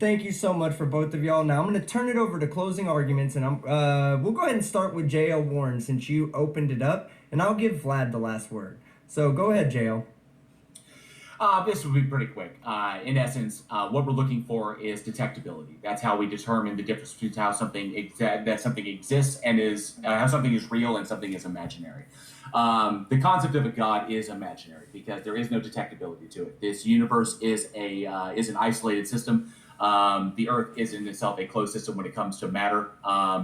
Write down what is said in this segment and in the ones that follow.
Thank you so much for both of y'all. Now I'm going to turn it over to closing arguments, and we'll go ahead and start with JL Warren since you opened it up, and I'll give Vlad the last word. So go ahead, JL. This will be pretty quick. In essence, what we're looking for is detectability. That's how we determine the difference between how that something exists and is how something is real and something is imaginary. The concept of a god is imaginary because there is no detectability to it. This universe is an isolated system. The Earth is in itself a closed system when it comes to matter.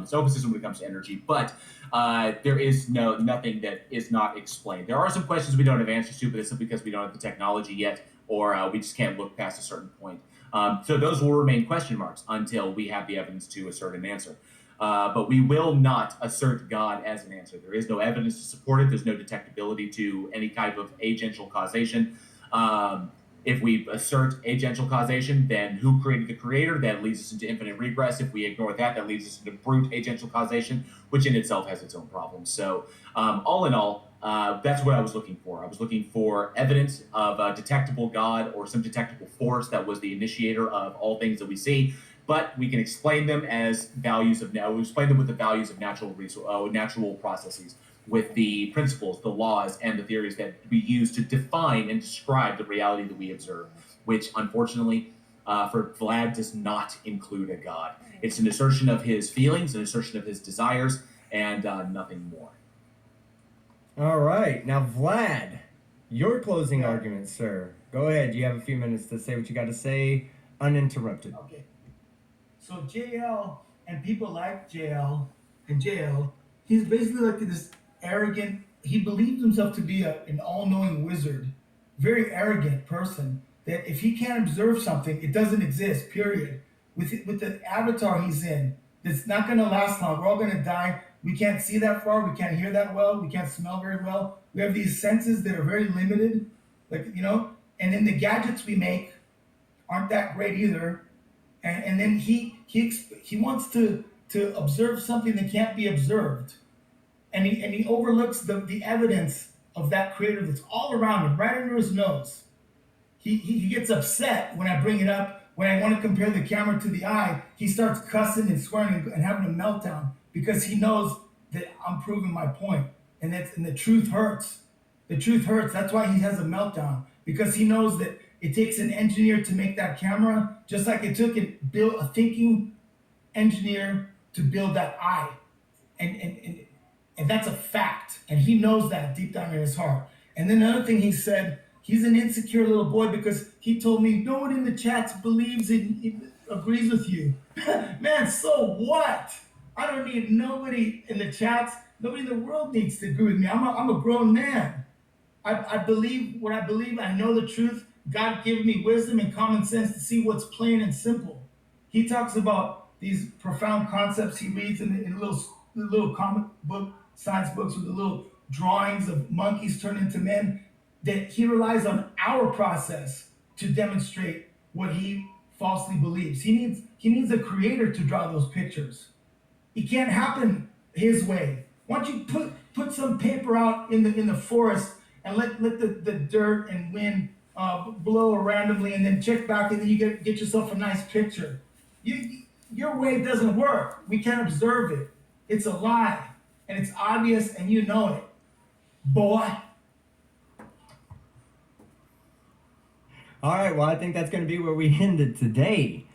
It's an open system when it comes to energy, but there is nothing that is not explained. There are some questions we don't have answers to, but it's simply because we don't have the technology yet, or we just can't look past a certain point. So those will remain question marks until we have the evidence to assert an answer. But we will not assert God as an answer. There is no evidence to support it. There's no detectability to any type of agential causation. If we assert agential causation, then who created the creator? That leads us into infinite regress. If we ignore that, that leads us into brute agential causation, which in itself has its own problems. So, all in all, that's what I was looking for. I was looking for evidence of a detectable God or some detectable force that was the initiator of all things that we see. But we can explain them as values of now. We explain them with the values of natural processes, with the principles, the laws, and the theories that we use to define and describe the reality that we observe, which unfortunately for Vlad does not include a god. It's an assertion of his feelings, an assertion of his desires, and nothing more. All right. Now, Vlad, your closing Yeah. arguments, sir. Go ahead. You have a few minutes to say what you got to say uninterrupted. Okay. So JL and people like JL and JL, he's basically like this arrogant. He believes himself to be an all-knowing wizard, very arrogant person. That if he can't observe something, it doesn't exist. Period. With the avatar he's in, it's not going to last long. We're all going to die. We can't see that far. We can't hear that well. We can't smell very well. We have these senses that are very limited, And then the gadgets we make aren't that great either. And then he wants to observe something that can't be observed, and he overlooks the evidence of that creator that's all around him, right under his nose. He gets upset when I bring it up. When I want to compare the camera to the eye, he starts cussing and swearing and having a meltdown because he knows that I'm proving my point, and the truth hurts. The truth hurts. That's why he has a meltdown because he knows that it takes an engineer to make that camera, just like it took a thinking engineer to build that eye, and that's a fact. And he knows that deep down in his heart. And then another thing he said, he's an insecure little boy because he told me no one in the chats believes and agrees with you. Man, so what? I don't need nobody in the chats. Nobody in the world needs to agree with me. I'm a grown man. I believe what I believe. I know the truth. God gave me wisdom and common sense to see what's plain and simple. He talks about these profound concepts he reads in little comic book, science books with the little drawings of monkeys turned into men, that he relies on our process to demonstrate what he falsely believes. He needs a creator to draw those pictures. It can't happen his way. Why don't you put some paper out in the forest and let the dirt and wind blow randomly, and then check back, and then you get yourself a nice picture. Your way doesn't work. We can't observe it. It's a lie, and it's obvious, and you know it, boy. All right. Well, I think that's going to be where we ended today.